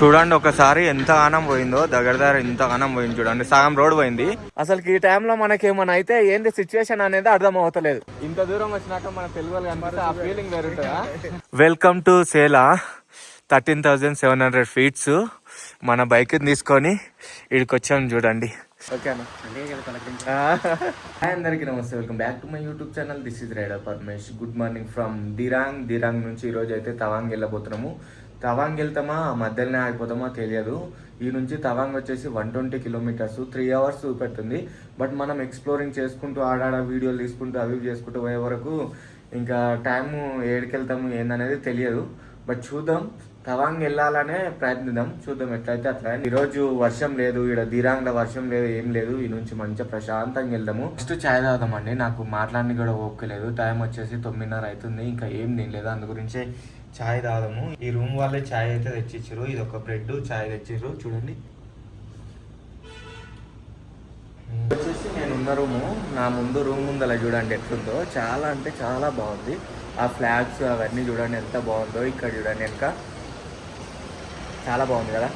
చూడండి ఒకసారి ఎంత ఆనం పోయిందో, దగ్గర ఇంత ఆనం పోయింది చూడండి, సగం రోడ్ పోయింది. అసలు ఈ టైంలో మనకి ఏమైనా అయితే ఏంటి సిచ్యువేషన్ అనేది అర్థం అవుతలేదు. ఇంత దూరం వచ్చినాక మన తెలుగు వాళ్ళు కనిపిస్తే ఆ ఫీలింగ్ వేరుంటుందా. Welcome to Sela 13,700 feet. మన బైక్ తీసుకొని ఇక్కడికి వచ్చాము చూడండి. ఓకేనా అందరికీ నమస్తే, welcome back to my YouTube channel. This is rider Paramesh. Good morning from Dirang నుంచి ఈరోజు అయితే తవాంగ్ వెళ్ళబోతున్నాము. తవాంగ్ వెళ్తామా మధ్యలోనే ఆగిపోతామా తెలియదు. ఈ నుంచి తవాంగ్ వచ్చేసి 120 kilometers, 3 hours చూపెడుతుంది. బట్ మనం ఎక్స్ప్లోరింగ్ చేసుకుంటూ ఆడాడ వీడియోలు తీసుకుంటూ అవి చేసుకుంటూ పోయే వరకు ఇంకా టైము ఏడికి వెళ్తాము ఏందనేది తెలియదు. బట్ చూద్దాం, తవాంగ్ వెళ్ళాలనే ప్రయత్నిద్దాం, చూద్దాం ఎట్లయితే అట్లా. ఈరోజు వర్షం లేదు, ఇక్కడ దిరాంగ్లో వర్షం లేదు, ఏం లేదు. ఈ నుంచి మంచిగా ప్రశాంతంగా వెళ్దాము. ఫస్ట్ చాయ్ తాగుదామండి. నాకు మాట్లాడి కూడా ఓపికలేదు. టైం వచ్చేసి 9:30 అవుతుంది, ఇంకా ఏం తినలేదు. అందు గురించే చాయ్ తాగదాము. ఈ రూమ్ వాళ్ళే చాయ్ అయితే తెచ్చిచ్చారు. ఇది ఒక బ్రెడ్ చాయ్ తెచ్చిర్రు చూడండి. వచ్చేసి నేను ఉన్న రూము, నా ముందు రూమ్ ఉందలా చూడండి ఎట్లుందో. చాలా అంటే చాలా బాగుంది. ఆ ఫ్లాగ్స్ అవన్నీ చూడండి ఎంత బాగుందో. ఇక్కడ చూడండి వెనక చాలా బాగుంది కదా.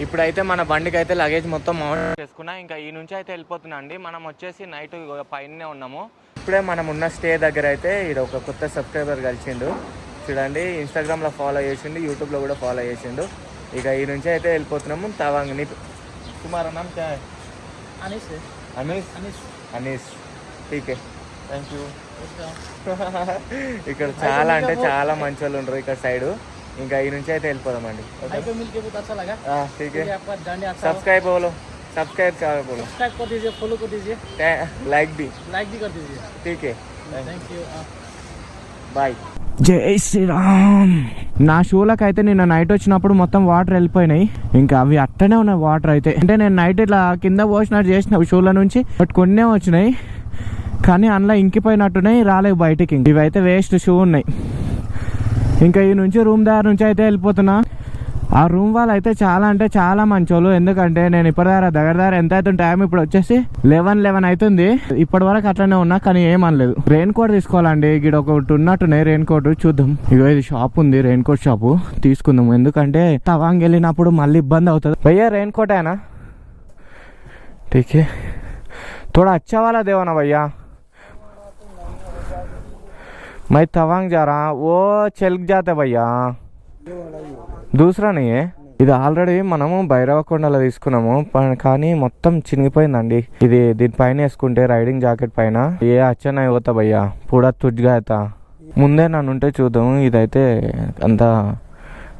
ఇప్పుడైతే మన బండికి అయితే లగేజ్ మొత్తం మౌంట్ చేసుకున్నా. ఇంకా ఈ నుంచి అయితే వెళ్ళిపోతున్నా అండి. మనం వచ్చేసి నైట్ పైనే ఉన్నాము. ఇప్పుడే మనం ఉన్న స్టే దగ్గర అయితే ఇది ఒక కొత్త సబ్స్క్రైబర్ కలిసిండు చూడండి. ఇన్స్టాగ్రామ్లో ఫాలో చేసిండు, యూట్యూబ్లో కూడా ఫాలో చేసిండు. ఇక ఈ నుంచి అయితే వెళ్ళిపోతున్నాము తవాంగ్. నీ तुम्हारा नाम क्या है? अनीस है. అనీస్ ఠీకే, థ్యాంక్ యూ. ఇక్కడ చాలా అంటే చాలా మంచి వాళ్ళు ఉంటారు ఇక్కడ సైడ్. ఇంకా ఈ నుంచి అయితే వెళ్ళిపోదామండి. సబ్స్క్రైబ్ सब्सक्राइब कर दीजिए, फॉलो कर दीजिए, लाइक भी कर दीजिए. ठीक है, थैंक यू, బాయ్. జై శ్రీరామ్. నా షూలకు అయితే నిన్న నైట్ వచ్చినప్పుడు మొత్తం వాటర్ వెళ్ళిపోయినాయి. ఇంకా అవి అట్టనే ఉన్నాయి వాటర్ అయితే. అంటే నేను నైట్ ఇట్లా కింద పోసినట్టు చేసిన షూల నుంచి, బట్ కొన్నే వచ్చినాయి కానీ అందులో ఇంకిపోయినట్టున్నాయి, రాలేవు బయటికి. ఇవి అయితే వేస్ట్ షూ ఉన్నాయి. ఇంకా ఈ నుంచి రూమ్ దగ్గర నుంచి అయితే వెళ్ళిపోతున్నా. ఆ రూమ్ వాళ్ళు అయితే చాలా అంటే చాలా మంచోళ్ళు. ఎందుకంటే నేను దగ్గర ఎంత అవుతుంది టైం, ఇప్పుడు వచ్చేసి 11 అవుతుంది. ఇప్పటి వరకు అట్లనే ఉన్నా కానీ ఏమనలేదు. రెయిన్ కోట్ తీసుకోవాలండి. ఇక్కడ ఒకటి ఉన్నట్టున్నాయి రెయిన్ కోట్, చూద్దాం. ఇగో ఇది షాప్ ఉంది, రెయిన్ కోట్ షాపు, తీసుకుందాం. ఎందుకంటే తవాంగ్ వెళ్ళినప్పుడు మళ్ళీ ఇబ్బంది అవుతుంది. భయ్యా రెయిన్ కోట్ అయినా ఠీకే, थोड़ा अच्छा वाला देवो ना भैया. मैं तवांग जा रहा, वो चलक जाते भैया, దూసరా నయ్యే. ఇది ఆల్రెడీ మనము భైరవకొండలో తీసుకున్నాము కానీ మొత్తం చినిగిపోయిందండి. ఇది దీనిపైన వేసుకుంటే రైడింగ్ జాకెట్ పైన ఏ అచ్చన పోతా భయ్యా, పూడా తుజ్గా అవుతా. ముందే నన్ను ఉంటే చూద్దాం. ఇదైతే అంత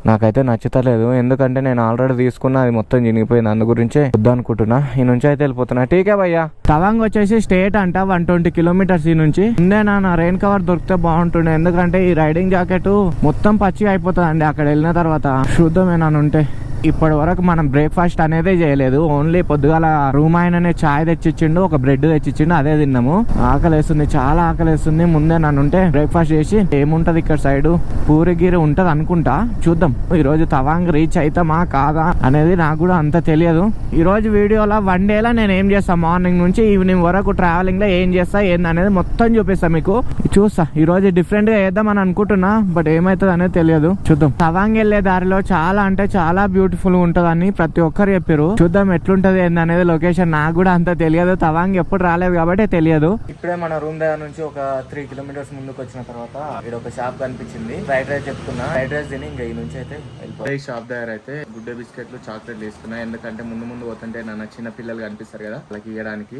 నాకైతే నచ్చుతలేదు, ఎందుకంటే నేను ఆల్రెడీ తీసుకున్నా, అది మొత్తం చినిగిపోయింది. అందు గురించే వద్దనుకుంటున్నా. ఈ నుంచి అయితే వెళ్ళిపోతున్నా. ఠీకే భయ్యా. తవాంగ్ వచ్చేసి స్టేట్ అంట 120 kilometers. ఈ నుంచి ముందే నా రెయిన్ కవర్ దొరికితే బాగుంటుండే, ఎందుకంటే ఈ రైడింగ్ జాకెట్ మొత్తం పచ్చిగా అయిపోతుంది అండి అక్కడ వెళ్ళిన తర్వాత. చూద్దామేనా ఉంటే. ఇప్పటి వరకు మనం బ్రేక్ఫాస్ట్ అనేది చేయలేదు. ఓన్లీ పొద్దుగాల రూమ్ ఆయననే చాయ్ తెచ్చిచ్చిండు, ఒక బ్రెడ్ తెచ్చిచ్చిండు, అదే తిన్నాము. ఆకలేస్తుంది, చాలా ఆకలేస్తుంది. ముందే నన్నుంటే బ్రేక్ఫాస్ట్ చేసి ఏముంటది ఇక్కడ సైడ్ పూరి గీరి ఉంటది అనుకుంటా, చూద్దాం. ఈ రోజు తవాంగ్ రీచ్ అవుతామా కాదా అనేది నాకు కూడా అంత తెలియదు. ఈ రోజు వీడియోలో 1 day నేను ఏం చేస్తా, మార్నింగ్ నుంచి ఈవినింగ్ వరకు ట్రావెలింగ్ లో ఏం చేస్తా ఏందనేది మొత్తం చూపిస్తా మీకు. చూస్తా ఈ రోజు డిఫరెంట్ గా వేద్దామని అనుకుంటున్నా, బట్ ఏమైతుంది అనేది తెలియదు, చూద్దాం. తవాంగ్ వెళ్లే దారిలో చాలా అంటే చాలా బ్యూటిఫుల్ ఉంటదని ప్రతి ఒక్కరు చెప్పారు. చూద్దాం ఎట్లుంటది ఏందనేది. లొకేషన్ నాకు కూడా అంత తెలియదు, తవాంగ్ ఎప్పుడు రాలేదు కాబట్టి తెలియదు. ఇప్పుడే మన రూమ్ దగ్గర నుంచి ఒక 3 kilometers ముందుకు వచ్చిన తర్వాత ఇక్కడ ఒక షాప్ కనిపించింది. ఫ్రైడ్ రైస్ చెప్తున్నా, ఫ్రైడ్ రైస్ తిని ఇంకా ఈ నుంచి అయితే వెళ్ళిపోయి. షాప్ దగ్గర అయితే గుడ్ డే బిస్కెట్లు, చాక్లెట్లు తీసుకున్నా. ఎందుకంటే ముందు పోతుంటే నా చిన్న పిల్లలు కనిపిస్తారు కదా, వాళ్ళకి ఇవ్వడానికి.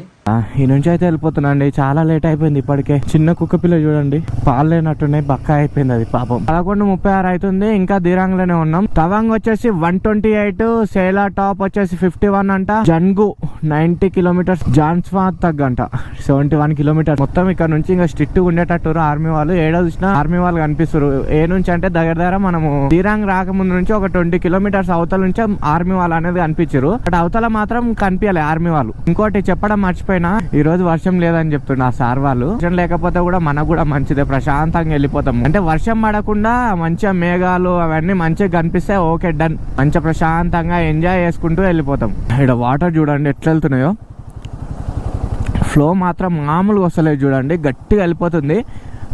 ఈ నుంచి అయితే వెళ్ళిపోతున్నా అండి. చాలా లేట్ అయిపోయింది ఇప్పటికే. చిన్న కుక్క పిల్ల చూడండి, పాలు లేనట్టున్నాయి, బక్క అయిపోయింది అది పాపం. 11:36 అవుతుంది. ఇంకా దిరాంగ్ లోనే ఉన్నాం. తవాంగ్ వచ్చేసి 128, సేలా టాప్ వచ్చేసి 51 అంట, జన్గు 90 kilometers, జాన్స్వా తగ్గంట 71 kilometers. మొత్తం ఇక్కడ నుంచి ఇంకా స్ట్రిక్ట్ ఉండేటట్టు ఆర్మీ వాళ్ళు. ఏడో చూసినా ఆర్మీ వాళ్ళు కనిపిస్తారు. ఏ నుంచి అంటే దగ్గర మనము దిరాంగ్ రాకముందు నుంచి ఒక 20 kilometers అవతల నుంచి ఆర్మీ వాళ్ళు అనేది కనిపించారు. బట్ అవతల మాత్రం కనిపించాలి ఆర్మీ వాళ్ళు. ఇంకోటి చెప్పడం మర్చిపోయినా, ఈ రోజు వర్షం లేదని చెప్తున్నా ఆ సార్ వాళ్ళు. వర్షం లేకపోతే కూడా మనకు కూడా మంచిదే, ప్రశాంతంగా వెళ్ళిపోతాం. అంటే వర్షం పడకుండా మంచిగా మేఘాలు అవన్నీ మంచిగా కనిపిస్తే ఓకే డన్, మంచిగా ప్రశాంతంగా ఎంజాయ్ చేసుకుంటూ వెళ్ళిపోతాం. ఇక్కడ వాటర్ చూడండి ఎట్లా వెళ్తున్నాయో, ఫ్లో మాత్రం మామూలుగా వస్తలేదు చూడండి, గట్టిగా వెళ్ళిపోతుంది.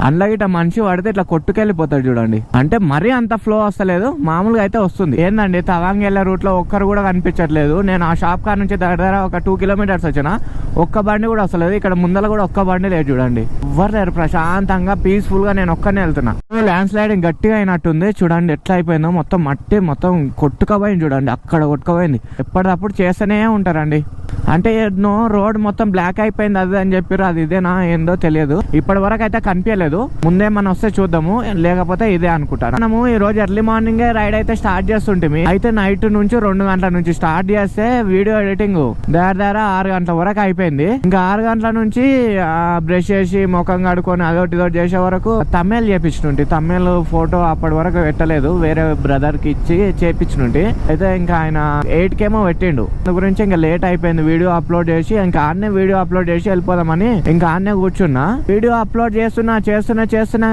అందులో ఇట్లా మనిషి పడితే ఇట్లా కొట్టుకెళ్ళిపోతాడు చూడండి. అంటే మరీ అంత ఫ్లో వస్తలేదు, మామూలుగా అయితే వస్తుంది. ఏందండి తవాంగ్ వెళ్ళే రూట్ లో ఒక్కరు కూడా కనిపించట్లేదు. నేను ఆ షాప్ కాడ నుంచి దగ్గర ఒక 2 కిలోమీటర్స్ వచ్చిన ఒక్క బండి కూడా వస్తలేదు. ఇక్కడ ముందర కూడా ఒక్క బండి లేదు చూడండి. ఎవ్వరు లేరు, ప్రశాంతంగా పీస్ఫుల్ గా నేను ఒక్కనే వెళ్తున్నా. ల్యాండ్ స్లైడింగ్ గట్టిగా అయినట్టుంది చూడండి, ఎట్లా అయిపోయిందో మొత్తం మట్టి మొత్తం కొట్టుకపోయింది చూడండి, అక్కడ కొట్టుకపోయింది. ఎప్పటికప్పుడు చేస్తూనే ఉంటారండి. అంటే ఎన్నో రోడ్ మొత్తం బ్లాక్ అయిపోయింది అది అని చెప్పారు. అది ఇదేనా ఏందో తెలియదు, ఇప్పటి వరకు అయితే కనిపించలేదు. ముందే మనం వస్తే చూద్దాము, లేకపోతే ఇదే అనుకుంటాను. మనము ఈ రోజు ఎర్లీ మార్నింగ్ రైడ్ అయితే స్టార్ట్ చేస్తుంటే అయితే నైట్ నుంచి 2 గంటల నుంచి స్టార్ట్ చేస్తే వీడియో ఎడిటింగ్ దగ్గర 6 గంటల వరకు అయిపోయింది. ఇంకా 6 గంటల నుంచి బ్రష్ చేసి ముఖం కడుకొని అదొకటి ఇదొకటి చేసే వరకు తమిళ్ చేపించుంటి. తమిళ్ ఫోటో అప్పటి వరకు పెట్టలేదు, వేరే బ్రదర్ కి ఇచ్చి చేపించుంటి. అయితే ఇంకా ఆయన 8 కేమో పెట్టిండు. దాని గురించి ఇంకా లేట్ అయిపోయింది. వీడియో అప్లోడ్ చేసి ఇంకా ఆన్నే వీడియో అప్లోడ్ చేసి వెళ్ళిపోదామని ఇంకా ఆన్నే కూర్చున్నా. వీడియో అప్లోడ్ చేస్తున్నా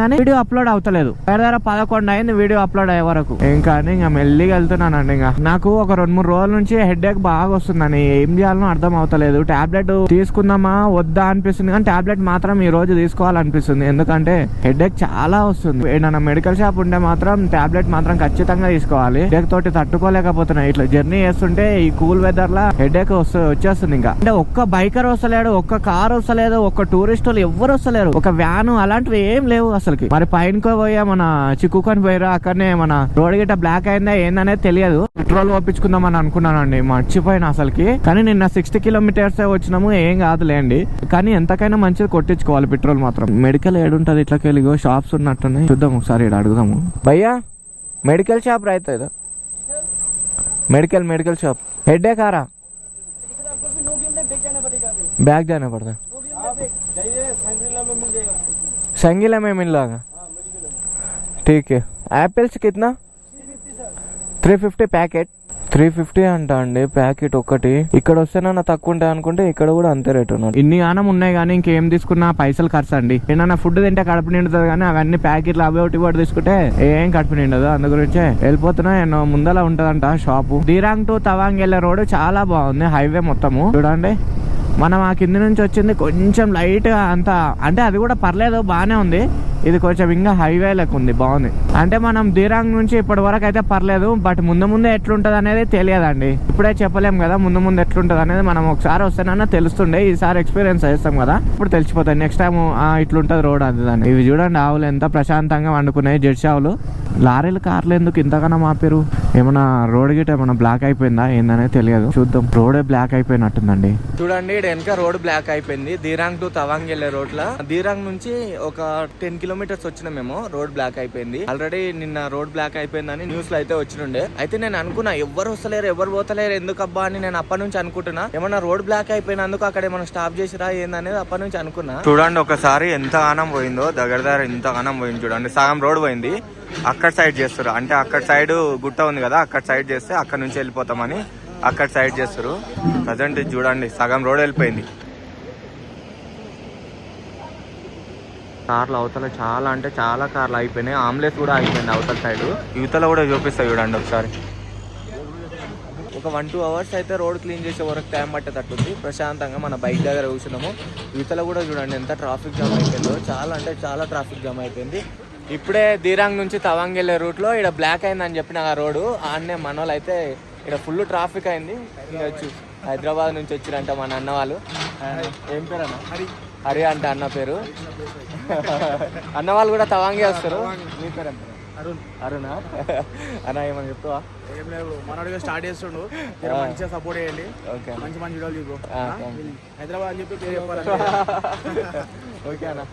కానీ వీడియో అప్లోడ్ అవుతలేదు. దగ్గర 11 అయింది వీడియో అప్లోడ్ అయ్యే వరకు. ఇంకా మెల్లిగా వెళ్తున్నానండి. ఇంకా నాకు ఒక 2-3 రోజుల నుంచి హెడేక్ బాగా వస్తుందని ఏం చేయాలనో అర్థం అవుతలేదు. టాబ్లెట్ తీసుకుందామా వద్దా అనిపిస్తుంది, కానీ టాబ్లెట్ మాత్రం ఈ రోజు తీసుకోవాలనిపిస్తుంది. ఎందుకంటే హెడేక్ చాలా వస్తుంది. ఏదైనా మెడికల్ షాప్ ఉంటే మాత్రం టాబ్లెట్ మాత్రం ఖచ్చితంగా తీసుకోవాలి. హెడేక్ తోటి తట్టుకోలేకపోతున్నాయి. ఇట్లా జర్నీ చేస్తుంటే ఈ కూల్ వెదర్ లా హెడేక్ వచ్చేస్తుంది. ఇంకా అంటే ఒక్క బైకర్ వస్తలేడు, ఒక్క కార్ వస్తలేదు, ఒక్క టూరిస్ట్ వాళ్ళు ఎవ్వరు వస్తలేరు, ఒక వ్యాను అలాంటివి ఏం లేవు అసలుకి. మరి పైనకో పోయా మన చిక్కుకొని పోయారా, అక్కడనే మన రోడ్ గిట్ట బ్లాక్ అయిందా ఏందనేది తెలియదు. పెట్రోల్ పంపించుకుందామని అనుకున్నానండి, మర్చిపోయినా అసలుకి. కానీ నిన్న 60 కిలోమీటర్స్ వచ్చినాము, ఏం కాదులేండి. కానీ ఎంతకైనా మంచిది కొట్టించుకోవాలి పెట్రోల్ మాత్రం. మెడికల్ ఏడుంటది ఇట్లకెళ్ళి షాప్స్ ఉన్నట్టున్నాయి, చూద్దాం ఒకసారి ఇక్కడ అడుగుదాము. భయ్యా మెడికల్ షాప్ రైతా, మెडिकल शॉप हेड है कारा बैग जाना पड़ता है, संगीला में मिल जाएगा। ठीक है, एप्पल्स कितना? 350 ప్యాకెట్. 350 అంట అండి ప్యాకెట్ ఒక్కటి. ఇక్కడ వస్తేనన్నా తక్కువ ఉంటాయి అనుకుంటే ఇక్కడ కూడా అంతే రేట్ ఉన్నారు. ఇన్ని గానం ఉన్నాయి కానీ ఇంకేం తీసుకున్నా పైసలు ఖర్చు అండి. ఏమన్నా ఫుడ్ తింటే కడుపు నిండుతుంది కానీ అవన్నీ ప్యాకెట్లు అవి ఒకటి తీసుకుంటే ఏం కడుపు నిండదు. అందు గురించే వెళ్ళిపోతున్నా. నేను ముందల ఉంటదంట షాపు. దీరాంగ్ టు తవాంగ్ వెళ్ళే రోడ్ చాలా బాగుంది, హైవే మొత్తము చూడండి. మనం ఆ కింది నుంచి వచ్చింది కొంచెం లైట్ గా అంత, అంటే అది కూడా పర్లేదు బాగానే ఉంది. ఇది కొంచెం ఇంకా హైవే లెక్క ఉంది, బాగుంది. అంటే మనం దీరాంగ్ నుంచి ఇప్పటి వరకు అయితే పర్లేదు, బట్ ముందు ఎట్లుంటది అనేది తెలియదండి. ఇప్పుడే చెప్పలేం కదా ముందు ఎట్లుంటది అనేది. మనం ఒకసారి వస్తేనన్నా తెలుస్తుండే, ఈసారి ఎక్స్పీరియన్స్ చేస్తాం కదా ఇప్పుడు తెలిసిపోతాయి. నెక్స్ట్ టైం ఇట్లుంటది రోడ్ అది దాన్ని. ఇవి చూడండి ఆవులు ఎంత ప్రశాంతంగా వండుకున్నాయి, జెర్సీ ఆవులు. లారీలు కార్లు ఎందుకు ఇంతగానో మాపారు? ఏమన్నా రోడ్ గిట్ ఏమన్నా బ్లాక్ అయిపోయిందా ఏందనేది తెలియదు, చూద్దాం. రోడే బ్లాక్ అయిపోయినట్టుందండి చూడండి. వెనక రోడ్ బ్లాక్ అయిపోయింది. దీరాంగ్ టు తవాంగ్ వెళ్ళే రోడ్ లా. దీరాంగ్ నుంచి ఒక 10 కిలోమీటర్స్ వచ్చిన మేము రోడ్ బ్లాక్ అయిపోయింది. ఆల్రెడీ నిన్న రోడ్ బ్లాక్ అయిపోయిందని న్యూస్ లో అయితే వచ్చినుండే. అయితే నేను అనుకున్నా ఎవరు వస్తలేరు ఎవరు పోతలేరు ఎందుకబ్బా అని నేను అప్పటి నుంచి అనుకుంటున్నా. ఏమన్నా రోడ్ బ్లాక్ అయిపోయినందుకు అక్కడ ఏమన్నా స్టాప్ చేసిరా ఏందనేది అప్పటి నుంచి అనుకున్నా. చూడండి ఒకసారి ఎంత గానం పోయిందో, దగ్గర ఇంత గానం పోయింది చూడండి. సగం రోడ్ పోయింది. అక్కడ సైడ్ చేస్తారు, అంటే అక్కడ సైడ్ గుట్ట ఉంది కదా, అక్కడ సైడ్ చేస్తే అక్కడ నుంచి వెళ్ళిపోతామని అక్కడ సైడ్ చేస్తారు. ప్రజెంట్ చూడండి సగం రోడ్ వెళ్ళిపోయింది. కార్లు అవతల చాలా అంటే చాలా కార్లు అయిపోయినాయి. ఆంబులెన్స్ కూడా అయిపోయింది అవతల సైడ్. యువతల కూడా చూపిస్తాయి చూడండి ఒకసారి. ఒక 1-2 అవర్స్ అయితే రోడ్ క్లీన్ చేసే వరకు టైం పట్టేటట్టుంది. ప్రశాంతంగా మన బైక్ దగ్గర కూర్చున్నాము. యువతల కూడా చూడండి ఎంత ట్రాఫిక్ జామ్ అయిపోయిందో, చాలా అంటే చాలా ట్రాఫిక్ జామ్ అయిపోయింది. ఇప్పుడే దీరాంగ్ నుంచి తవాంగ్ వెళ్ళే రూట్లో ఇక్కడ బ్లాక్ అయిందని చెప్పిన ఆ రోడ్డు ఆడనే మన వాళ్ళు అయితే ఇక్కడ ఫుల్ ట్రాఫిక్ అయింది. ఇంకా హైదరాబాద్ నుంచి వచ్చిరంట మన అన్న వాళ్ళు. ఏం పేరు అన్న? హరి అంట అన్న పేరు. అన్న వాళ్ళు కూడా తవాంగే వస్తారు. మీ పేరు ఎంత? అరుణా అన్న ఏమని చెప్తావా? ఏం లేదు, మనోడిగా స్టార్ట్ చేస్తుండు, మంచిగా సపోర్ట్ చేయండి. ఓకే, మంచి వీడియోలు చూపు. హైదరాబాద్ అని చెప్పి పేరు చెప్పాలి. ఓకే అన్న,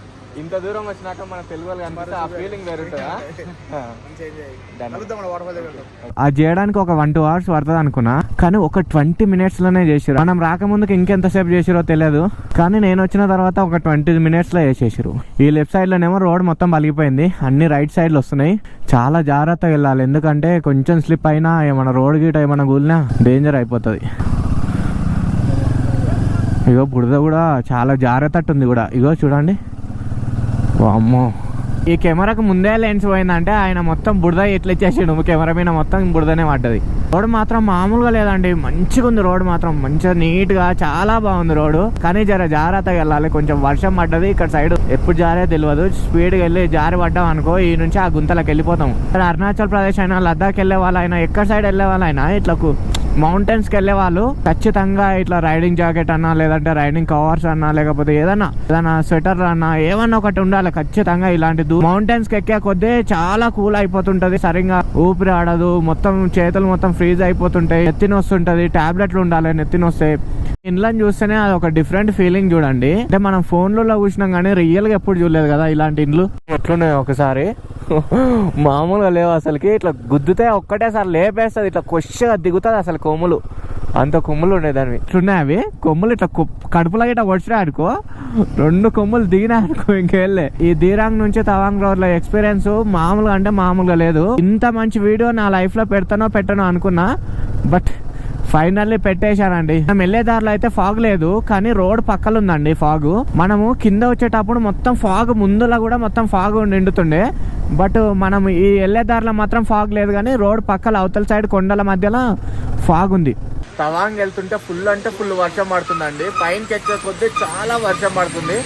ఇంత దూరం వచ్చినాక మన తెలుగు వాళ్ళు కనిపిస్తే ఆ ఫీలింగ్ వేరుంటుందా? అది చేయడానికి ఒక 1-2 అవర్స్ పడుతుంది అనుకున్నా, కానీ ఒక 20 minutes లోనే చేసారు. మనం రాకముందుకు ఇంకెంతసేపు చేసిరో తెలియదు, కానీ నేను వచ్చిన తర్వాత ఒక 20 minutes లో చేసేసారు. ఈ లెఫ్ట్ సైడ్ లోనేమో రోడ్ మొత్తం పలిగిపోయింది, అన్ని రైట్ సైడ్లు వస్తున్నాయి. చాలా జాగ్రత్తగా వెళ్ళాలి, ఎందుకంటే కొంచెం స్లిప్ అయినా ఏమన్నా రోడ్ గీట ఏమన్నా కూలినా డేంజర్ అయిపోతుంది. ఇగో బురద కూడా చాలా జాగ్రత్త ఉంది కూడా. ఇగో చూడండి, అమ్మో ఈ కెమెరాకు ముందే లెన్స్ పోయిందంటే ఆయన మొత్తం బురద ఎట్లా ఇచ్చేసాడు, కెమెరా మీద మొత్తం బురదనే పడ్డది. రోడ్ మాత్రం మామూలుగా లేదండి, మంచిగా ఉంది రోడ్ మాత్రం, మంచిగా నీట్ గా చాలా బాగుంది రోడ్. కానీ జర జాగ్రత్తగా వెళ్ళాలి, కొంచెం వర్షం పడ్డది ఇక్కడ సైడ్, ఎప్పుడు జారే తెలియదు. స్పీడ్ గా వెళ్ళి జారి పడ్డాం అనుకో ఈ నుంచి ఆ గుంతలకు వెళ్ళిపోతాం. అరుణాచల్ ప్రదేశ్ అయినా లద్దాఖ్ వెళ్ళే వాళ్ళైనా ఎక్కడ సైడ్ వెళ్ళే వాళ్ళైనా ఇట్లా మౌంటైన్స్ కి వెళ్ళే వాళ్ళు ఖచ్చితంగా ఇట్లా రైడింగ్ జాకెట్ అన్నా, లేదంటే రైడింగ్ కవర్స్ అన్నా, లేకపోతే ఏదైనా స్వెటర్ అన్నా ఏమన్నా ఒకటి ఉండాలి ఖచ్చితంగా. ఇలాంటి మౌంటైన్స్ కి ఎక్కే కొద్దీ చాలా కూల్ అయిపోతుంటది, సరిగ్గా ఊపిరి ఆడదు, మొత్తం చేతులు మొత్తం ఫ్రీజ్ అయిపోతుంటాయి, నెత్తిన వస్తుంటది, టాబ్లెట్లు ఉండాలి నెత్తిన వస్తాయి. ఇండ్లని చూస్తేనే అది ఒక డిఫరెంట్ ఫీలింగ్ చూడండి. అంటే మనం ఫోన్లలో చూసినాం కానీ రియల్ గా ఎప్పుడు చూడలేదు కదా ఇలాంటి ఇండ్లు. ఎట్లున్నాయి ఒకసారి మామూలుగా లేవు అసలుకి, ఇట్లా గుద్దుతే ఒక్కటేసారి లేపేస్తుంది, ఇట్లా కొద్దిగా దిగుతుంది అసలు కొమ్ములు, అంత కొమ్ములు ఉండేదాన్ని. ఇట్లున్నాయి అవి కొమ్ములు, ఇట్లా కడుపులో ఇట్లా వచ్చినా అనుకో 2 కొమ్ములు దిగినా అనుకో ఇంకెళ్ళే. ఈ దిరాంగ్ నుంచి తవాంగ్ రోడ్ లో ఎక్స్పీరియన్స్ మామూలుగా అంటే మామూలుగా లేదు. ఇంత మంచి వీడియో నా లైఫ్ లో పెట్టనో అనుకున్నా, బట్ ఫైనల్లీ పెట్టేశానండి. మనం వెళ్ళే దారిలో అయితే ఫాగ్ లేదు, కానీ రోడ్ పక్కల ఉందండి ఫాగ్. మనము కింద వచ్చేటప్పుడు మొత్తం ఫాగ్, ముందులా కూడా మొత్తం ఫాగ్ నిండుతుండే, బట్ మనం ఈ వెళ్ళే దారిలో మాత్రం ఫాగ్ లేదు, కానీ రోడ్ పక్కల అవతల సైడ్ కొండల మధ్యలో ఫాగ్ ఉంది. తవాంగ్ వెళ్తుంటే ఫుల్ అంటే ఫుల్ వర్షం పడుతుందండి, పైనకి ఎక్కే కొద్దీ చాలా వర్షం పడుతుంది.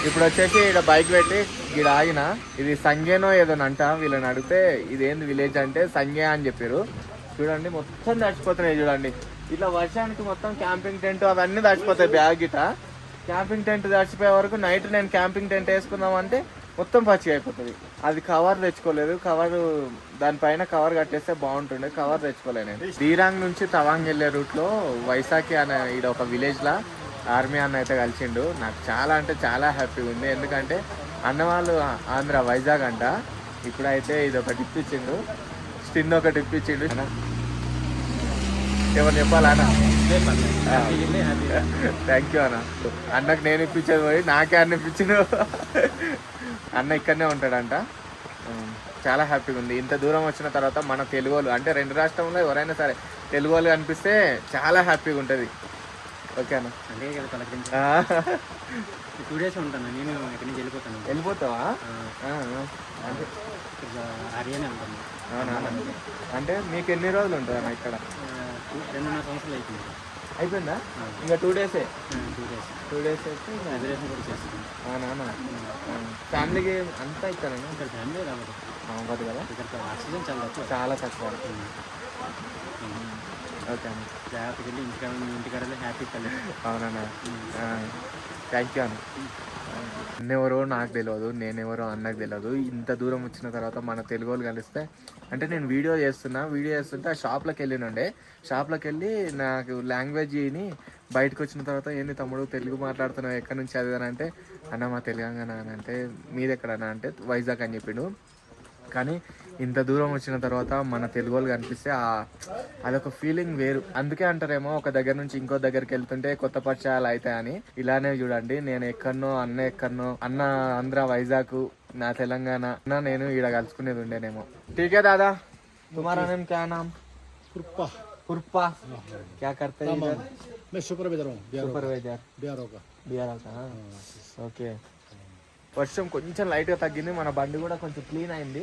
ఇప్పుడు వచ్చేసి ఇక్కడ బైక్ పెట్టి ఇక్కడ ఆగిన, ఇది సంగేనో ఏదోనంట, వీళ్ళని అడిగితే ఇదేంది విలేజ్ అంటే సంగే అని చెప్పారు. చూడండి మొత్తం తడిచిపోతున్నాయి చూడండి, ఇట్లా వర్షానికి మొత్తం క్యాంపింగ్ టెంట్ అవన్నీ తడిచిపోతాయి, బ్యాగ్ గిట క్యాంపింగ్ టెంట్ తడిచిపోయే వరకు నైట్ నేను క్యాంపింగ్ టెంట్ వేసుకుందాం అంటే మొత్తం పచ్చిగా అయిపోతుంది. అది కవర్ తెచ్చుకోలేదు, కవర్ దానిపైన కవర్ కట్టేస్తే బాగుంటుండే, కవర్ తెచ్చుకోలేదు నేను. దిరాంగ్ నుంచి తవాంగ్ వెళ్ళే రూట్ లో వైశాఖి అనే ఇది ఒక విలేజ్ లా ఆర్మీ అన్న అయితే కలిసిండు. నాకు చాలా అంటే చాలా హ్యాపీగా ఉంది, ఎందుకంటే అన్న వాళ్ళు ఆంధ్ర వైజాగ్ అంట. ఇప్పుడైతే ఇది ఒక టిప్ ఇచ్చిండు, స్టిన్ ఒక టిప్ ఇచ్చిండు. ఏమన్నా చెప్పాలా అన్న? థ్యాంక్ యూ అన్న. అన్నకు నేను ఇప్పించేది పోయి నాకే అన్న ఇప్పించిండు. అన్న ఇక్కడనే ఉంటాడంట. చాలా హ్యాపీగా ఉంది. ఇంత దూరం వచ్చిన తర్వాత మన తెలుగు వాళ్ళు అంటే 2 రాష్ట్రంలో ఎవరైనా సరే తెలుగు వాళ్ళు కనిపిస్తే చాలా హ్యాపీగా ఉంటుంది. ఓకే అన్న. 2 days ఉంటాను నేను, ఇక్కడి నుంచి వెళ్ళిపోతాను. వెళ్ళిపోతావా? అంటే హర్యానా ఉంటాను. అవునా? అంటే మీకు ఎన్ని రోజులు ఉంటుంది అన్న ఇక్కడ? 2.5 సంవత్సరాలు అయిపోయింది. అయిపోయిందా? ఇంకా 2 days 2 days అయితే రిజర్వేషన్ కూడా చేస్తాను. అవునా? ఫ్యామిలీకి అంతా ఇక్కడ ఫ్యామిలీ రావద్దు అవ్వదు కదా, ఇక్కడ ఆక్సిజన్ చాలా తక్కువ. ఓకే అన్న. జాగ్రత్తగా వెళ్ళి ఇంటికాడ హ్యాపీ కలిసి. అవునన్నా, థ్యాంక్ యూ అన్న. అన్నెవరో నాకు తెలియదు, నేనెవరో అన్నకు తెలియదు. ఇంత దూరం వచ్చిన తర్వాత మన తెలుగు వాళ్ళు కలిస్తే, అంటే నేను వీడియో చేస్తుంటే ఆ షాప్లోకి వెళ్ళినండే, షాప్లోకి వెళ్ళి నాకు లాంగ్వేజ్ని బయటకు వచ్చిన తర్వాత ఏంది తమ్ముడు తెలుగు మాట్లాడుతున్నావు, ఎక్కడి నుంచి చదివానంటే అన్న మా తెలంగాణ అని, అంటే మీది ఎక్కడన్నా అంటే వైజాగ్ అని చెప్పిండు. కానీ ఇంత దూరం వచ్చిన తర్వాత మన తెలుగు వాళ్ళు కనిపిస్తే అదొక ఫీలింగ్ వేరు. అందుకే అంటారేమో ఒక దగ్గర నుంచి ఇంకో దగ్గరికి వెళ్తుంటే కొత్త పరిచయాలు అవుతాయని. ఇలానే చూడండి, నేను ఎక్కడనో అన్న ఎక్కడనో, అన్న ఆంధ్ర వైజాగ్, నా తెలంగాణ, అన్న నేను ఈడ కలుసుకునేది ఉండేనేమో. ఠీకే దాదా, తుమారా నేమ్ క్యా నామ్? కుర్పా. క్యా కర్తే ఇధర్? मैं सुपरवाइजर हूँ. బిఆర్ ఓకే. వర్షం కొంచెం లైట్గా తగ్గింది, మన బండి కూడా కొంచెం క్లీన్ అయింది.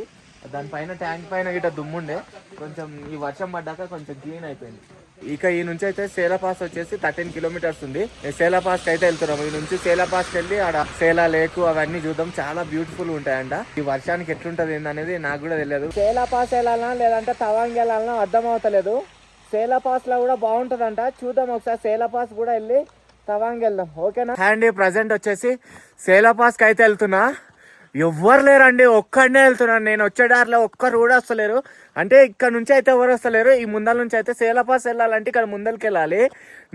దానిపైన ట్యాంక్ పైన గిట్ట దుమ్ముండే, కొంచెం ఈ వర్షం పడ్డాక కొంచెం క్లీన్ అయిపోయింది. ఇక ఈ నుంచి అయితే సేలా పాస్ వచ్చేసి 13 kilometers ఉంది. సేలా పాస్కి అయితే వెళ్తున్నాము. ఈ నుంచి సేలా పాస్కి వెళ్ళి ఆడ సేలా లేక్ అవన్నీ చూద్దాం, చాలా బ్యూటిఫుల్ ఉంటాయంట. ఈ వర్షానికి ఎట్లుంటది ఏందనేది నాకు కూడా తెలియదు. సేలా పాస్ వెళ్ళాలన్నా లేదంటే తవాంగ్ వెళ్ళాలన్నా అర్థం అవుతలేదు. సేలా పాస్ లో కూడా బాగుంటదంట, చూద్దాం ఒకసారి. సేలా పాస్ కూడా వెళ్ళి తవాంగ్ వెళ్దాం, ఓకేనా? అండ్ ప్రజెంట్ వచ్చేసి సేలా పాస్కి అయితే వెళ్తున్నా. ఎవ్వరు లేరండి, ఒక్కడనే వెళ్తున్నాను నేను. వచ్చే దారిలో ఒక్కరు కూడా వస్తలేరు, అంటే ఇక్కడ నుంచి అయితే ఎవరు వస్తలేరు. ఈ ముందల నుంచి అయితే సేలా పాస్ వెళ్ళాలంటే ఇక్కడ ముందరికి వెళ్ళాలి.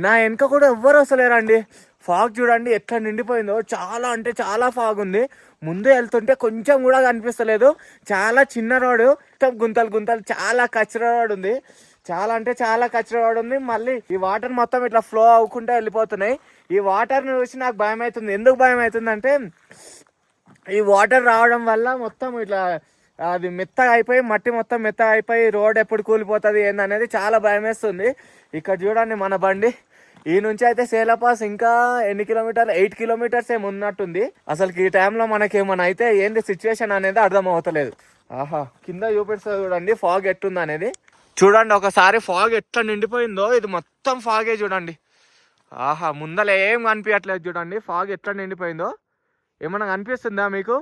నా వెనక కూడా ఎవ్వరు వస్తలేరండి. ఫాగ్ చూడండి ఎట్లా నిండిపోయిందో, చాలా అంటే చాలా ఫాగ్ ఉంది. ముందు వెళ్తుంటే కొంచెం కూడా కనిపిస్తలేదు. చాలా చిన్న రోడ్డు, గుంతలు చాలా కచ్చర రోడ్ ఉంది, చాలా అంటే చాలా కచ్చర రోడ్ ఉంది. మళ్ళీ ఈ వాటర్ మొత్తం ఇట్లా ఫ్లో అవ్వకుండా వెళ్ళిపోతున్నాయి. ఈ వాటర్ని చూసి నాకు భయం అవుతుంది. ఎందుకు భయం అవుతుంది అంటే, ఈ వాటర్ రావడం వల్ల మొత్తం ఇట్లా అది మెత్తగా అయిపోయి, మట్టి మొత్తం మెత్తగా అయిపోయి రోడ్ ఎప్పుడు కూలిపోతుంది ఏందనేది చాలా భయం వేస్తుంది. ఇక్కడ చూడండి మన బండి ఈ నుంచి అయితే సేలపాస్ ఇంకా ఎన్ని కిలోమీటర్లు 8 కిలోమీటర్స్ ఏమి ఉన్నట్టుంది. అసలు ఈ టైంలో మనకి ఏమైనా అయితే ఏంది సిచ్యువేషన్ అనేది అర్థం అవుతలేదు. ఆహా కింద చూపిస్తుంది చూడండి ఫాగ్ ఎట్టుంది అనేది. చూడండి ఒకసారి ఫాగ్ ఎట్లా నిండిపోయిందో. ఇది మొత్తం ఫాగే చూడండి. ఆహా ముందర ఏం కనిపించట్లేదు చూడండి. ఫాగ్ ఎట్లా నిండిపోయిందో ఏమన్నా కనిపిస్తుందా మీకు?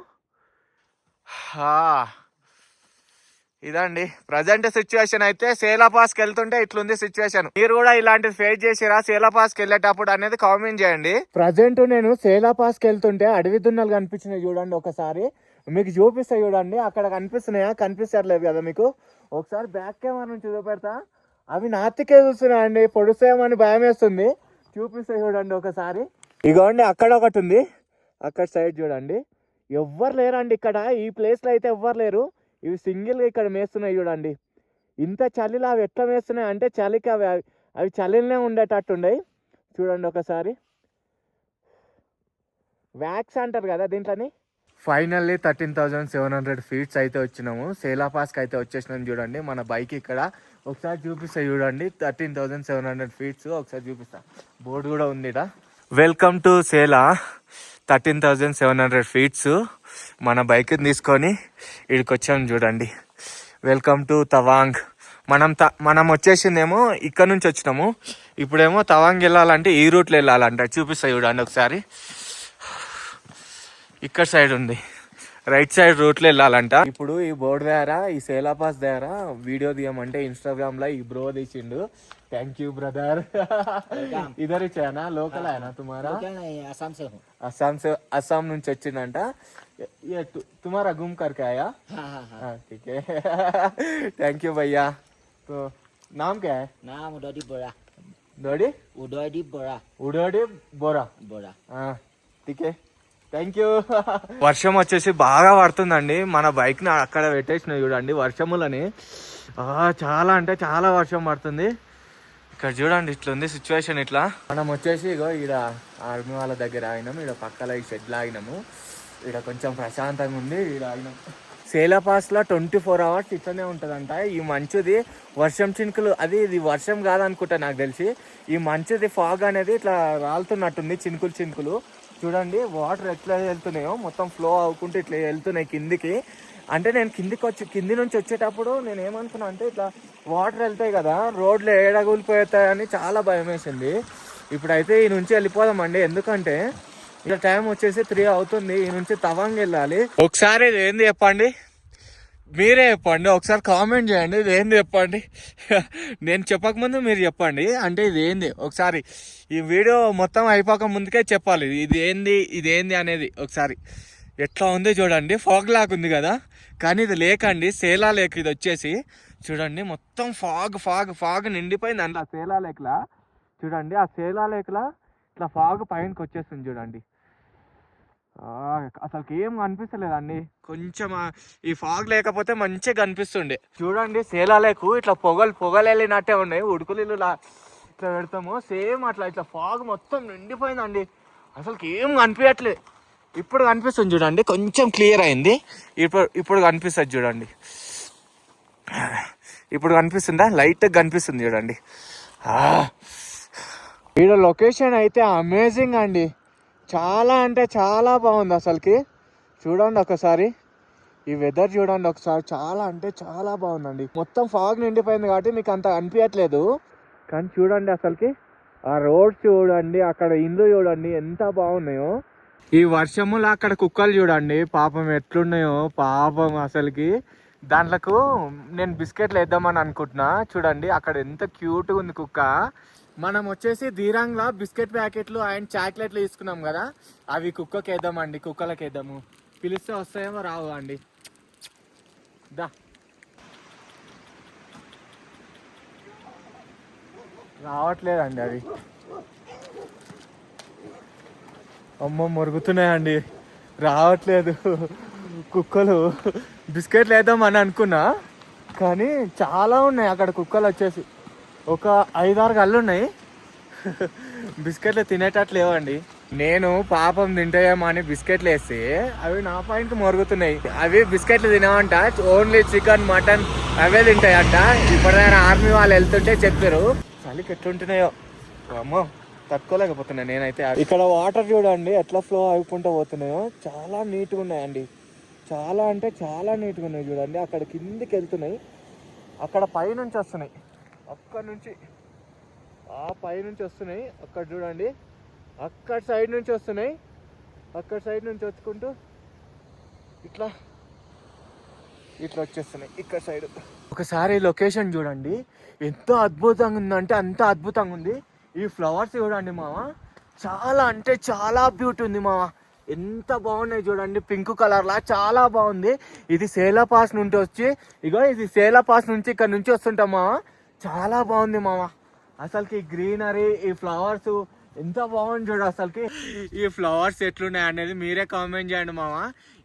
ఇదండి ప్రజెంట్ సిచ్యువేషన్ అయితే. సేలాపాస్కి వెళ్తుంటే ఇట్లుంది సిచ్యువేషన్. మీరు కూడా ఇలాంటిది ఫేస్ చేసిరా సేలాపాస్కి వెళ్ళేటప్పుడు అనేది కామెంట్ చేయండి. ప్రజెంట్ నేను సేలాపాస్కి వెళ్తుంటే అడవి దున్నలు కనిపించినాయి చూడండి. ఒకసారి మీకు చూపిస్తాయి చూడండి. అక్కడ కనిపిస్తున్నాయా? కనిపిస్తలేదు కదా మీకు. ఒకసారి బ్యాక్ కెమెరా నుంచి చూపెడతా. అవి నాతికే చూస్తున్నాయండి. పొడుస్తాయేమని భయం వేస్తుంది. చూపిస్తాయి చూడండి ఒకసారి. ఇగోండి అక్కడ ఒకటి ఉంది. అక్కడ సైడ్ చూడండి. ఎవ్వరు లేరండి ఇక్కడ. ఈ ప్లేస్లో అయితే ఎవ్వరు లేరు. ఇవి సింగిల్గా ఇక్కడ మేస్తున్నాయి చూడండి. ఇంత చలిలో అవి ఎట్లా మేస్తున్నాయి అంటే చలికి అవి చలిలోనే ఉండేటట్టుండయి చూడండి ఒకసారి. వ్యాక్స్ అంటారు కదా దీంట్లోని. ఫైనల్లీ 13,700 ఫీట్స్ అయితే వచ్చినాము. సేలాపాస్కి అయితే వచ్చేసినాము చూడండి. మన బైక్ ఇక్కడ ఒకసారి చూపిస్తా చూడండి. 13,700 ఫీట్స్ ఒకసారి చూపిస్తా. బోర్డు కూడా ఉంది. Welcome to Sela. 13,700 ఫీట్స్ మన బైక్ తీసుకొని ఇక్కడికి వచ్చాము చూడండి. Welcome to Tawang. మనం వచ్చేసిందేమో ఇక్కడ నుంచి వచ్చినాము. ఇప్పుడేమో తవాంగ్ వెళ్ళాలంటే ఈ రూట్లో వెళ్ళాలంట. చూపిస్తా చూడండి ఒకసారి. ఇక్కడ సైడ్ ఉంది. రైట్ సైడ్ రూట్లో వెళ్ళాలంట. ఇప్పుడు ఈ బోర్డు దగ్గర ఈ సేలాపాస్ దగ్గర వీడియో తీయమంటే ఇన్స్టాగ్రామ్ లో ఈ బ్రో తీసిండు. Thank you brother. इधर ही ना लोकल है ना तुम्हारा? असम से हूँ. असम నుంచి వచ్చిందంట. ये तुम्हारा घूम करके आया? हाँ ठीक है. थैंक यू भैया. तो नाम क्या है? नाम उदयदीप बोरा. उदयदीप बोरा. उदयदीप बोरा. हाँ ठीक है. Thank you. వర్షం వచ్చేసి బాగా పడుతుందండి. మన బైక్ ని అక్కడ పెట్టేసిన చూడండి వర్షములని. చాలా అంటే చాలా వర్షం పడుతుంది. ఇక్కడ చూడండి ఇట్లుంది సిచ్యువేషన్. ఇట్లా మనం వచ్చేసి ఇగో ఈడ ఆర్మీ వాళ్ళ దగ్గర ఆగినాము. ఈడ పక్కల ఈ షెడ్లో ఆగినాము. ఈడ కొంచెం ప్రశాంతంగా ఉంది. ఈడ ఆగినాం. సేలాపాస్లో 24 hours ఇట్లనే ఉంటుందంట. ఈ మంచుది వర్షం చినుకులు అది ఇది వర్షం కాదనుకుంటా నాకు తెలిసి. ఈ మంచుది ఫాగ్ అనేది ఇట్లా రాలుతున్నట్టుంది. చినుకులు చూడండి. వాటర్ ఎట్లా వెళ్తున్నాయో మొత్తం ఫ్లో అవ్వకుంటూ ఇట్లా వెళ్తున్నాయి కిందికి. అంటే నేను కింది నుంచి వచ్చేటప్పుడు నేను ఏమనుకున్నా అంటే ఇట్లా వాటర్ వెళ్తాయి కదా రోడ్లు ఏడగూలిపోతాయని చాలా భయం వేసింది. ఇప్పుడైతే ఈ నుంచి వెళ్ళిపోదామండి. ఎందుకంటే ఇక్కడ టైం వచ్చేసి 3 అవుతుంది. ఈ నుంచి తవాంగ్ వెళ్ళాలి. ఒకసారి ఇది ఏంది చెప్పండి. మీరే చెప్పండి. ఒకసారి కామెంట్ చేయండి. ఇది ఏంది చెప్పండి. నేను చెప్పకముందు మీరు చెప్పండి. అంటే ఇది ఏంది ఒకసారి ఈ వీడియో మొత్తం అయిపోక ముందుకే చెప్పాలి. ఇది ఏంది అనేది. ఒకసారి ఎట్లా ఉంది చూడండి. ఫాగ్ లాక్ ఉంది కదా కానీ ఇది లేక్ అండి. సేలా లేక్ ఇది వచ్చేసి చూడండి. మొత్తం ఫాగ్ నిండిపోయింది అండి ఆ సేలా లేక్లా. చూడండి ఆ సేలా లేక్లా ఇట్లా ఫాగ్ పైనకి వచ్చేస్తుంది చూడండి. అసలుకి ఏం కనిపిస్తలేదండి. కొంచెం ఈ ఫాగ్ లేకపోతే మంచిగా కనిపిస్తుండే. చూడండి సేలా లేకు ఇట్లా పొగలు వెళ్ళినట్టే ఉన్నాయి. ఉడుకులు ఇట్లా పెడతాము సేమ్ ఇట్లా ఫాగ్ మొత్తం నిండిపోయిందండి. అసలుకి ఏం కనిపించట్లేదు. ఇప్పుడు కనిపిస్తుంది చూడండి. కొంచెం క్లియర్ అయింది. ఇప్పుడు కనిపిస్తుంది చూడండి. ఇప్పుడు కనిపిస్తుందా? లైట్గా కనిపిస్తుంది చూడండి. ఈడ లొకేషన్ అయితే అమేజింగ్ అండి. చాలా అంటే చాలా బాగుంది అసలుకి. చూడండి ఒకసారి ఈ వెదర్ చూడండి ఒకసారి. చాలా అంటే చాలా బాగుందండి. మొత్తం ఫాగ్ నిండిపోయింది కాబట్టి మీకు అంత అనిపించట్లేదు. కానీ చూడండి అసలుకి ఆ రోడ్ చూడండి. అక్కడ ఇండ్లు చూడండి ఎంత బాగున్నాయో. ఈ వర్షములో అక్కడ కుక్కలు చూడండి పాపం ఎట్లున్నాయో. పాపం అసలుకి దాంట్లకు నేను బిస్కెట్లు వేద్దామని అనుకుంటున్నా. చూడండి అక్కడ ఎంత క్యూట్గా ఉంది కుక్క. మనం వచ్చేసి ధీరంగా బిస్కెట్ ప్యాకెట్లు అండ్ చాక్లెట్లు తీసుకున్నాం కదా అవి కుక్కకి వేద్దామండి. కుక్కలకి వేద్దాము. పిలిస్తే వస్తాయేమో రావు అండి. దా రావట్లేదండి అవి. అమ్మో మొరుగుతున్నాయండి. రావట్లేదు కుక్కలు. బిస్కెట్లు వేద్దాం అని అనుకున్నా కానీ చాలా ఉన్నాయి అక్కడ కుక్కలు వచ్చేసి. ఒక 5-6 కళ్ళు ఉన్నాయి. బిస్కెట్లు తినేటట్లు లేవండి. నేను పాపం తింటాయేమో అని బిస్కెట్లు వేస్తే అవి నా పాయింట్కి మొరుగుతున్నాయి. అవి బిస్కెట్లు తినవంట. ఓన్లీ చికెన్ మటన్ అవే తింటాయంట. ఇప్పటిదైనా ఆర్మీ వాళ్ళు వెళ్తుంటే చెప్పారు. చలికి ఎట్లుంటున్నాయో. అమ్మో తట్టుకోలేకపోతున్నాను నేనైతే. ఇక్కడ వాటర్ చూడండి ఎట్లా ఫ్లో అయిపోకుంటూ పోతున్నాయో, చాలా నీట్గా ఉన్నాయండి. చాలా అంటే చాలా నీట్గా ఉన్నాయి చూడండి. అక్కడ కిందికి వెళ్తున్నాయి, అక్కడ పైనుంచి వస్తున్నాయి, అక్కడ నుంచి ఆ పైనుంచి వస్తున్నాయి. అక్కడ చూడండి, అక్కడ సైడ్ నుంచి వస్తున్నాయి, అక్కడ సైడ్ నుంచి వచ్చుకుంటూ ఇట్లా ఇట్లా వచ్చేస్తున్నాయి ఇక్కడ సైడ్. ఒకసారి లొకేషన్ చూడండి ఎంత అద్భుతంగా ఉందంటే అంత అద్భుతంగా ఉంది. ఈ ఫ్లవర్స్ చూడండి మామ, చాలా అంటే చాలా బ్యూటీ ఉంది మామ. ఎంత బాగున్నాయి చూడండి, పింక్ కలర్లా చాలా బాగుంది. ఇది సేలా పాస్ నుండి వచ్చి, ఇగో ఇది సేలా పాస్ నుంచి ఇక్కడ నుంచి వస్తుంటాం మామ. చాలా బాగుంది మామ. అసలుకి గ్రీనరీ, ఈ ఫ్లవర్స్ ఎంత బాగుంది చూడ. అసలుకి ఈ ఫ్లవర్స్ ఎట్లున్నాయి అనేది మీరే కామెంట్ చేయండి మామ.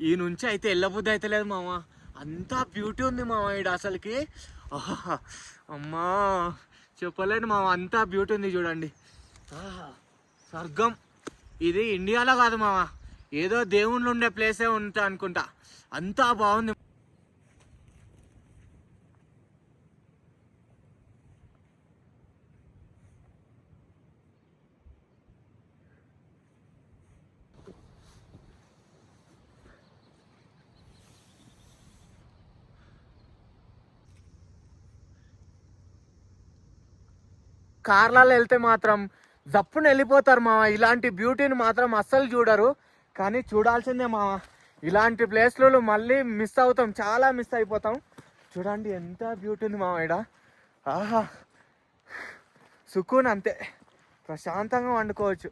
ఈ నుంచి అయితే వెళ్ళబుద్ధి అయితే లేదు మామ, అంతా బ్యూటీ ఉంది మామ ఈడ అసలుకి. అమ్మా చెప్పలేను మామ, అంతా బ్యూటీ ఉంది చూడండి. స్వర్గం. ఇది ఇండియాలో కాదు మామ, ఏదో దేవుళ్ళు ఉండే ప్లేసే ఉంటా అనుకుంటా, అంతా బాగుంది. కార్లలో వెళ్తే మాత్రం జప్పున వెళ్ళిపోతారు మామ, ఇలాంటి బ్యూటీని మాత్రం అస్సలు చూడరు. కానీ చూడాల్సిందే మామ, ఇలాంటి ప్లేస్లలో మళ్ళీ మిస్ అవుతాం, చాలా మిస్ అయిపోతాం. చూడండి ఎంత బ్యూటీ ఉంది మామ ఈడ. ఆహా సుకూన్, అంతే ప్రశాంతంగా వండుకోవచ్చు.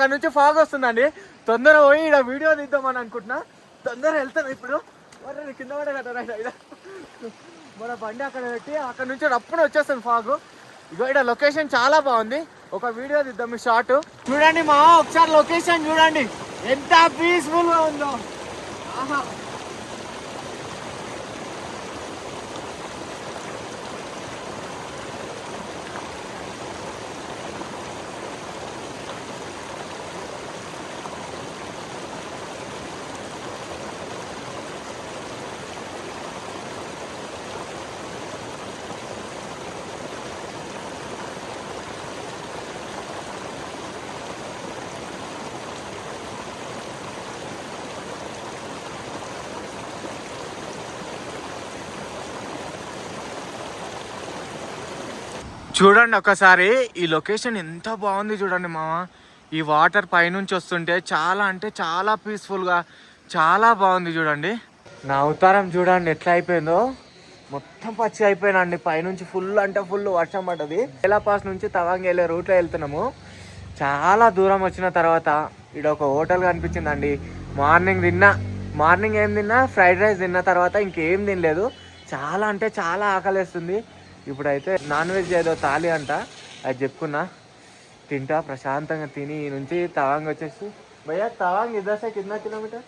అక్కడ నుంచి ఫాగ్ వస్తుందండి, తొందర పోయి ఇక్కడ వీడియో తీద్దామని అనుకుంటున్నా. తొందర వెళ్తాను ఇప్పుడు. కింద పడే కదా ఇక్కడ మన బండి అక్కడ పెట్టి అక్కడ నుంచి అప్పుడు వచ్చేస్తుంది ఫాగ్. ఇగో ఇక్కడ లొకేషన్ చాలా బాగుంది, ఒక వీడియో తీద్దాం మీ షార్ట్. చూడండి మా ఒకసారి లొకేషన్ చూడండి ఎంత పీస్ఫుల్ గా ఉందో. ఆహా చూడండి ఒకసారి ఈ లొకేషన్ ఎంత బాగుంది చూడండి మామ. ఈ వాటర్ పైనుంచి వస్తుంటే చాలా అంటే చాలా పీస్ఫుల్గా చాలా బాగుంది చూడండి. నా అవతారం చూడండి ఎట్లా అయిపోయిందో, మొత్తం పచ్చి అయిపోయినండి. పైనుంచి ఫుల్ అంటే ఫుల్ వర్షం పడ్డది. సేలా పాస్ నుంచి తవాంగ్ వెళ్ళే రూట్లో వెళ్తున్నాము. చాలా దూరం వచ్చిన తర్వాత ఇక్కడ ఒక హోటల్ కనిపించిందండి. మార్నింగ్ ఏం తిన్నా, ఫ్రైడ్ రైస్ తిన్న తర్వాత ఇంకేం తినలేదు. చాలా అంటే చాలా ఆకలేస్తుంది. ఇప్పుడైతే నాన్ వెజ్ ఏదో తాలి అంట, అది చెప్పుకున్నా తింటా ప్రశాంతంగా. తిని నుంచి తవాంగ్ వచ్చేసి భయ్యా తవాంగ్ ఇద్దరు సే కిतना కిలోమీటర్?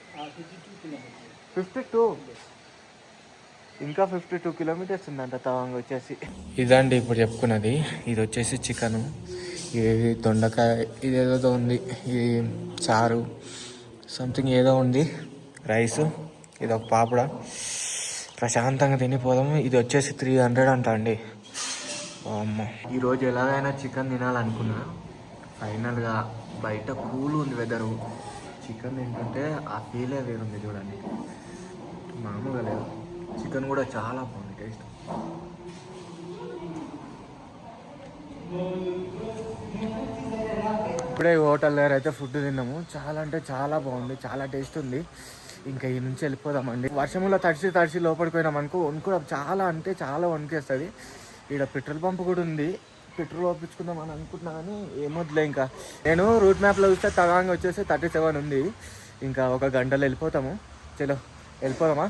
52. ఇంకా 52 కిలోమీటర్స్ ఉందంట తవాంగ్ వచ్చేసి. ఇదండి ఇప్పుడు చెప్పుకున్నది. ఇది వచ్చేసి చికెను, ఇది దొండకాయ, ఇదేదో ఉంది, ఇది చారు సంథింగ్ ఏదో ఉంది, రైసు, ఇది ఒక పాపడ. ప్రశాంతంగా తినిపోదాము. ఇది వచ్చేసి 300 అంట అండి. అమ్మ ఈరోజు ఎలాగైనా చికెన్ తినాలనుకున్నా. ఫైనల్గా బయట కూల్ ఉంది వెదరు, చికెన్ తింటుంటే ఆ ఫీలే వేరుంది చూడండి, మామూలుగా లేదు. చికెన్ కూడా చాలా బాగుంది టేస్ట్. ఇప్పుడే హోటల్ దగ్గర అయితే ఫుడ్ తిన్నాము. చాలా అంటే చాలా బాగుంది, చాలా టేస్ట్ ఉంది. ఇంకా ఈ నుంచి వెళ్ళిపోదామండి. వర్షంలో తడిసి లోపలికి పోయినాం అనుకో వణుకు చాలా అంటే చాలా వణుకేస్తుంది. ఇక్కడ పెట్రోల్ పంప్ కూడా ఉంది, పెట్రోల్ పంపించుకుందాం అని అనుకుంటున్నా కానీ ఏమొద్దులే. ఇంకా నేను రూట్ మ్యాప్లో చూస్తే తవాంగ్ వచ్చేసి 37 ఉంది. ఇంకా ఒక గంటలో వెళ్ళిపోతాము. చలో వెళ్ళిపోదామా.